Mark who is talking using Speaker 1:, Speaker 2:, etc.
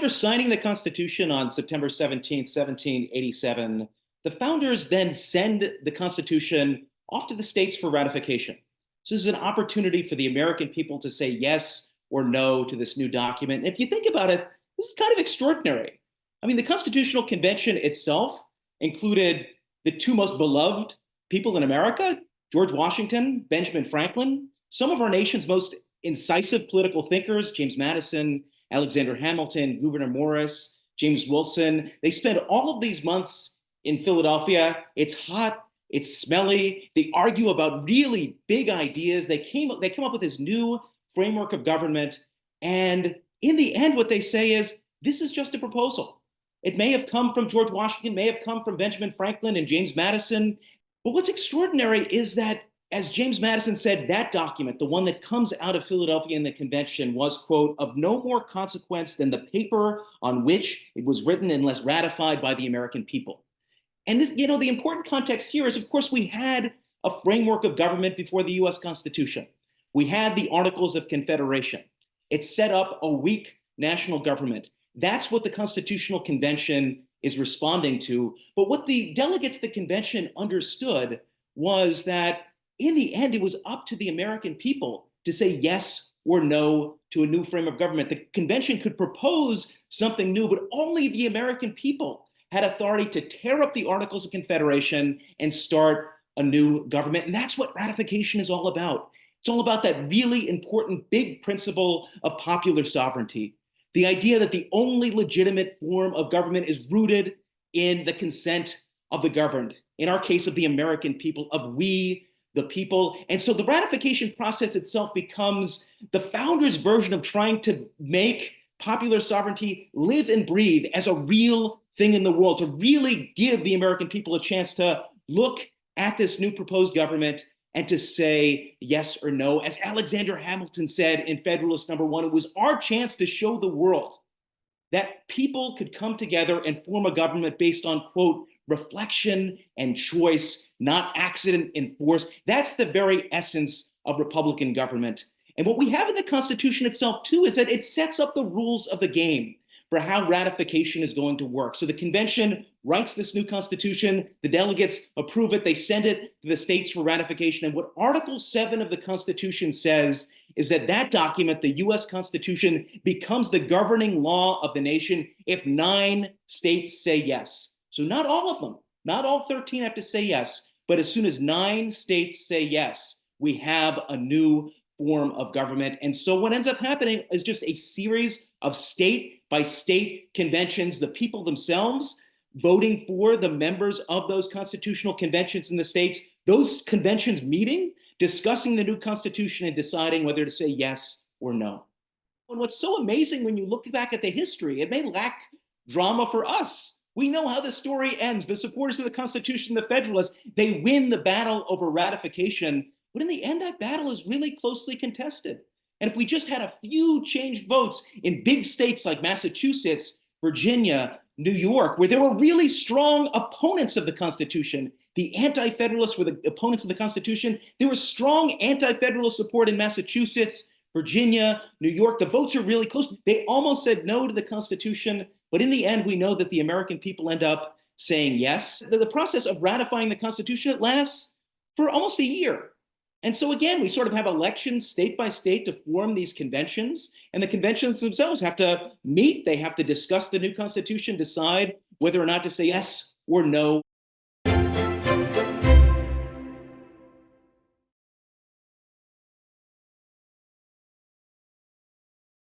Speaker 1: after signing the Constitution on September 17th, 1787, the founders then send the Constitution off to the states for ratification. So this is an opportunity for the American people to say yes or no to this new document. And if you think about it, this is kind of extraordinary. I mean, the Constitutional Convention itself included the two most beloved people in America, George Washington, Benjamin Franklin, some of our nation's most incisive political thinkers, James Madison, Alexander Hamilton, Gouverneur Morris, James Wilson. They spend all of these months in Philadelphia. It's hot, it's smelly. They argue about really big ideas. They come up with this new framework of government. And in the end, what they say is, this is just a proposal. It may have come from George Washington, may have come from Benjamin Franklin and James Madison. But what's extraordinary is that, as James Madison said, that document, the one that comes out of Philadelphia in the convention, was, quote, of no more consequence than the paper on which it was written unless ratified by the American people. And this, the important context here is, of course, we had a framework of government before the US Constitution. We had the Articles of Confederation. It set up a weak national government. That's what the Constitutional Convention is responding to. But what the delegates of the convention understood was that in the end, it was up to the American people to say yes or no to a new frame of government. The convention could propose something new, but only the American people had authority to tear up the Articles of Confederation and start a new government. And that's what ratification is all about. It's all about that really important big principle of popular sovereignty. The idea that the only legitimate form of government is rooted in the consent of the governed, in our case of the American people, of we, the people. And so the ratification process itself becomes the founders' version of trying to make popular sovereignty live and breathe as a real thing in the world, to really give the American people a chance to look at this new proposed government and to say yes or no. As Alexander Hamilton said in Federalist Number 1, it was our chance to show the world that people could come together and form a government based on, quote, reflection and choice, not accident and force. That's the very essence of Republican government. And what we have in the Constitution itself, too, is that it sets up the rules of the game for how ratification is going to work. So the convention writes this new Constitution, the delegates approve it, they send it to the states for ratification. And what Article 7 of the Constitution says is that that document, the US Constitution, becomes the governing law of the nation if 9 states say yes. So not all of them, not all 13 have to say yes, but as soon as 9 states say yes, we have a new form of government. And so what ends up happening is just a series of state by state conventions, the people themselves voting for the members of those constitutional conventions in the states, those conventions meeting, discussing the new Constitution and deciding whether to say yes or no. And what's so amazing when you look back at the history, it may lack drama for us. We know how the story ends. The supporters of the Constitution, the Federalists, they win the battle over ratification. But in the end, that battle is really closely contested. And if we just had a few changed votes in big states like Massachusetts, Virginia, New York, where there were really strong opponents of the Constitution, the anti-federalists were the opponents of the Constitution. There was strong anti-federalist support in Massachusetts, Virginia, New York. The votes are really close. They almost said no to the Constitution. But in the end, we know that the American people end up saying yes. The process of ratifying the Constitution, it lasts for almost a year. And so again, we sort of have elections state by state to form these conventions, and the conventions themselves have to meet, they have to discuss the new Constitution, decide whether or not to say yes or no.